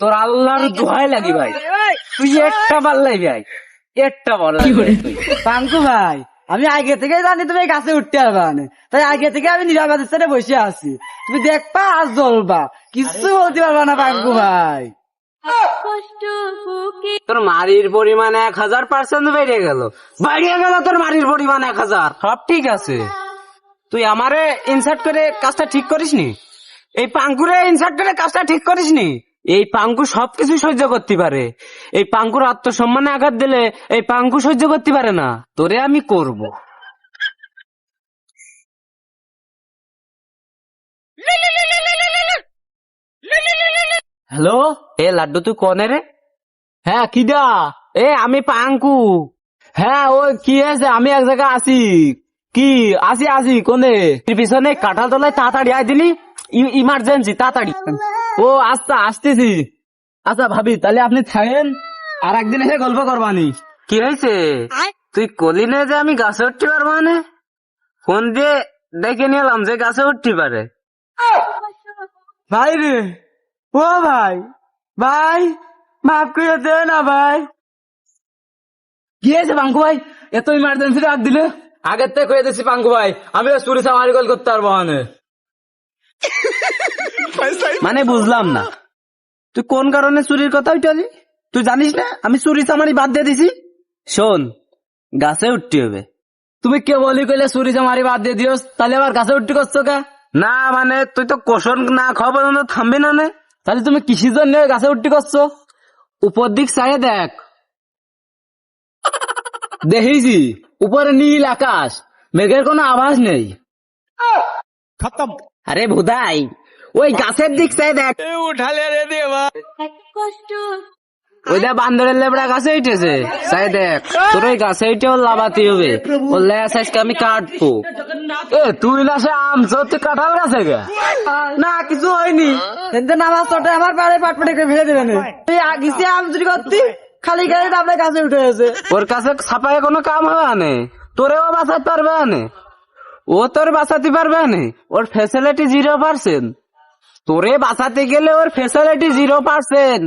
তোর আল্লাহর দোহাই লাগি ভাই, তুই একটা পারলাই ভাই, একটা পারলাই পাঙ্কু ভাই, আমি আগে থেকে জানি তুমি এই গাছে উঠতে পারবা না, তাই আগে থেকে আমি নিরাপদ স্থানে বসে আছি। তুমি দেখবা আর জ্বলবা, কিছু বলতে পারবা না পাঙ্কু ভাই। তোর মারির পরিমাণ 1000% বেড়ে গেল, তোর মারির পরিমাণ 1000। সব ঠিক আছে, তুই আমারে ইনসার্ট করে কাজটা ঠিক করিসনি, এই পাঙ্কুরে ইনসার্ট করে কাজটা ঠিক করিসনি। এই পাঙ্কু সবকিছু সহ্য করতে পারে, এই পাঙ্কুর আত্মসম্মানে আঘাত দিলে এই পাঙ্কু সহ্য করতে পারে না। তোরে আমি করব। হ্যালো, এ লাড্ডু তুই কনে রে? হ্যাঁ কিডা? আমি পাঙ্কু। হ্যাঁ ওই কি হয়েছে, আমি এক জায়গায় আছি। কি আসি কোনে? পিছনে কাঁঠাল তলায় তাড়াতাড়ি আয় দিলি, ইমার্জেন্সি তাড়াতাড়ি। ও আচ্ছা আসতেছি। আচ্ছা ভাবি, তাহলে আপনি থাকেন, আর একদিন এসে গল্প করবানি। কি হয়েছে? তুই কলি না যে আমি গাছে উঠতে পারবো না? ফোন দিয়ে দেখে নিলাম যে গাছে উঠতে পারে। ভাই রে, ও ভাই, ভাই মাফ করে দে না ভাই। কি হয়েছে পাঙ্কু ভাই, এত ইমার্জেন্সি ডাক দিলে? আগের থেকে কয়ে দিচ্ছি পাঙ্কু ভাই, আমি চুরি চামারি গোল করতে পারবো না। মানে বুঝলাম না, তুই কোন কারণে চুরির কথা উঠালি? তুই জানিস না আমি চুরি চামারি বাদ দিয়ে দিছি? শোন, গাছে উঠতে হবে। তুমি কে বলি কইলে চুরি চামারি বাদ দিয়ে দিও, তাহলে আবার গাছে উঠতে করছো কে? না মানে তুই তো কোশন না খাওয়া পর্যন্ত থামবি না। তাহলে তুমি কিসের জন্য গাছে উঠতে করছো? উপর দিক চাই দেখ। দেখেছি উপরে নীল আকাশ, মেঘের কোনো আভাস নেই। খতম। আরে ভুদাই, ওই গাছের দিক চাই দেখ। উঠালে রে দেবা, ওই দা বান্দরের লেবড়া গাছে উঠেছে, চাই দেখ। তোর ওই গাছে উঠে ওর লাভাতে হবে, ওর লেস আজকে আমি কাটবো। তুই না সে আম তুই কাঁঠাল গাছে গে? না কিছু হয়নি, কিন্তু নামাজ চটে আমার পাড়ে পাটপাটে করে ফেলে দেবেন। তুই আগিসে আম চুরি করতি, খালি গাড়ি আপনার কাছে উঠে গেছে। ওর কাছে ছাপায় কোনো কাম হবে না, তোরেও বাঁচাতে পারবে না, ও তোর বাঁচাতে পারবে না। ওর ফ্যাসিলিটি 0%, তোরে বাঁচাতে গেলে ওর ফ্যাসিলিটি 0%।